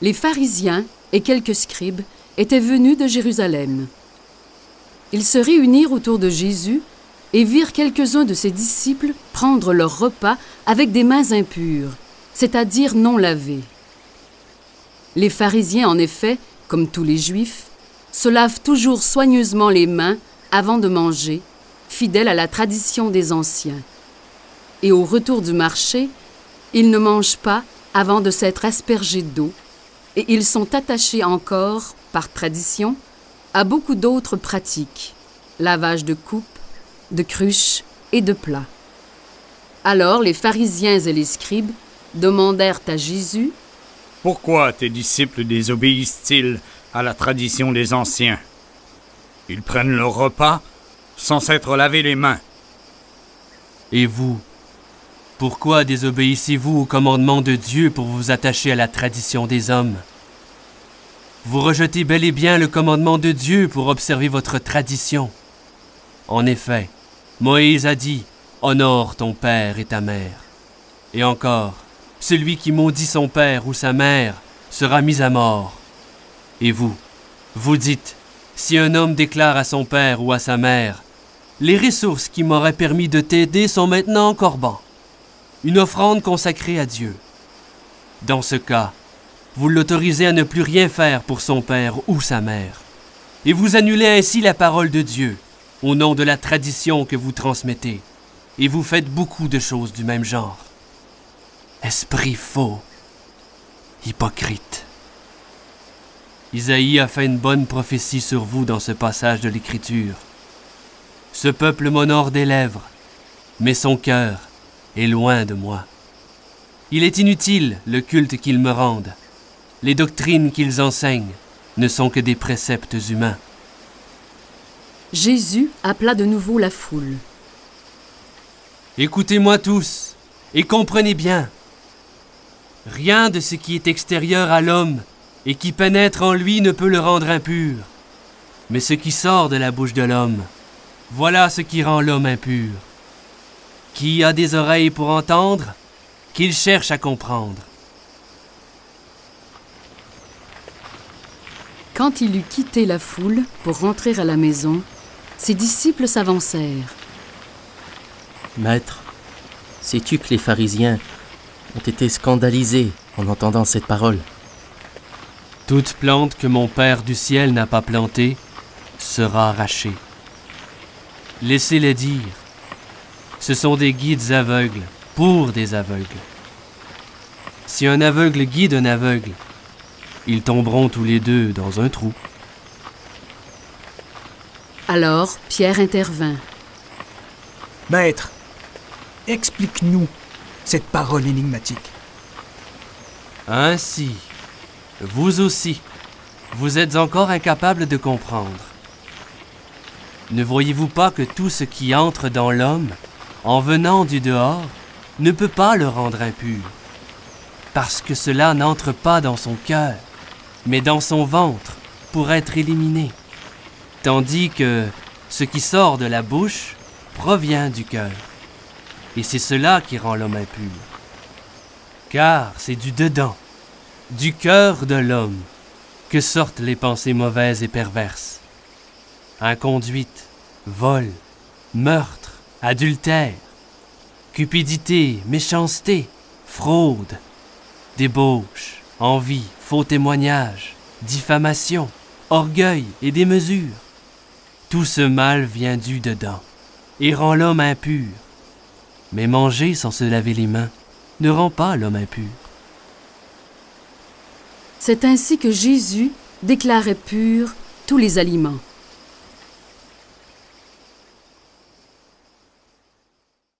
Les pharisiens et quelques scribes étaient venus de Jérusalem. Ils se réunirent autour de Jésus et virent quelques-uns de ses disciples prendre leur repas avec des mains impures, c'est-à-dire non lavées. Les pharisiens, en effet, comme tous les Juifs, se lavent toujours soigneusement les mains avant de manger, fidèles à la tradition des anciens. Et au retour du marché, ils ne mangent pas avant de s'être aspergés d'eau, et ils sont attachés encore, par tradition, à beaucoup d'autres pratiques, lavage de coupes, de cruches et de plats. Alors les pharisiens et les scribes demandèrent à Jésus: « Pourquoi tes disciples désobéissent-ils à la tradition des anciens? Ils prennent leur repas sans s'être lavé les mains. » Et vous, pourquoi désobéissez-vous au commandement de Dieu pour vous attacher à la tradition des hommes? Vous rejetez bel et bien le commandement de Dieu pour observer votre tradition. En effet, Moïse a dit « Honore ton père et ta mère ». Et encore, celui qui maudit son père ou sa mère sera mis à mort. Et vous, vous dites, si un homme déclare à son père ou à sa mère, « Les ressources qui m'auraient permis de t'aider sont maintenant en corban », une offrande consacrée à Dieu. Dans ce cas, vous l'autorisez à ne plus rien faire pour son père ou sa mère, et vous annulez ainsi la parole de Dieu, au nom de la tradition que vous transmettez, et vous faites beaucoup de choses du même genre. Esprit faux, hypocrite. Isaïe a fait une bonne prophétie sur vous dans ce passage de l'Écriture. Ce peuple m'honore des lèvres, mais son cœur est loin de moi. Il est inutile le culte qu'ils me rendent. Les doctrines qu'ils enseignent ne sont que des préceptes humains. Jésus appela de nouveau la foule. Écoutez-moi tous, et comprenez bien. Rien de ce qui est extérieur à l'homme et qui pénètre en lui ne peut le rendre impur. Mais ce qui sort de la bouche de l'homme, voilà ce qui rend l'homme impur. Qui a des oreilles pour entendre, qu'il cherche à comprendre. Quand il eut quitté la foule pour rentrer à la maison, ses disciples s'avancèrent. « Maître, sais-tu que les pharisiens ont été scandalisés en entendant cette parole? Toute plante que mon Père du ciel n'a pas plantée sera arrachée. Laissez-les dire. Ce sont des guides aveugles pour des aveugles. Si un aveugle guide un aveugle, ils tomberont tous les deux dans un trou. » Alors Pierre intervint. « Maître, explique-nous cette parole énigmatique. » Ainsi, vous aussi, vous êtes encore incapables de comprendre. Ne voyez-vous pas que tout ce qui entre dans l'homme, en venant du dehors, ne peut pas le rendre impur, parce que cela n'entre pas dans son cœur, mais dans son ventre, pour être éliminé, tandis que ce qui sort de la bouche provient du cœur, et c'est cela qui rend l'homme impur. Car c'est du dedans, du cœur de l'homme, que sortent les pensées mauvaises et perverses. Inconduite, vol, meurtre, adultère, cupidité, méchanceté, fraude, débauche, envie, faux témoignage, diffamation, orgueil et démesure. Tout ce mal vient du dedans et rend l'homme impur. Mais manger sans se laver les mains ne rend pas l'homme impur. C'est ainsi que Jésus déclarait purs tous les aliments.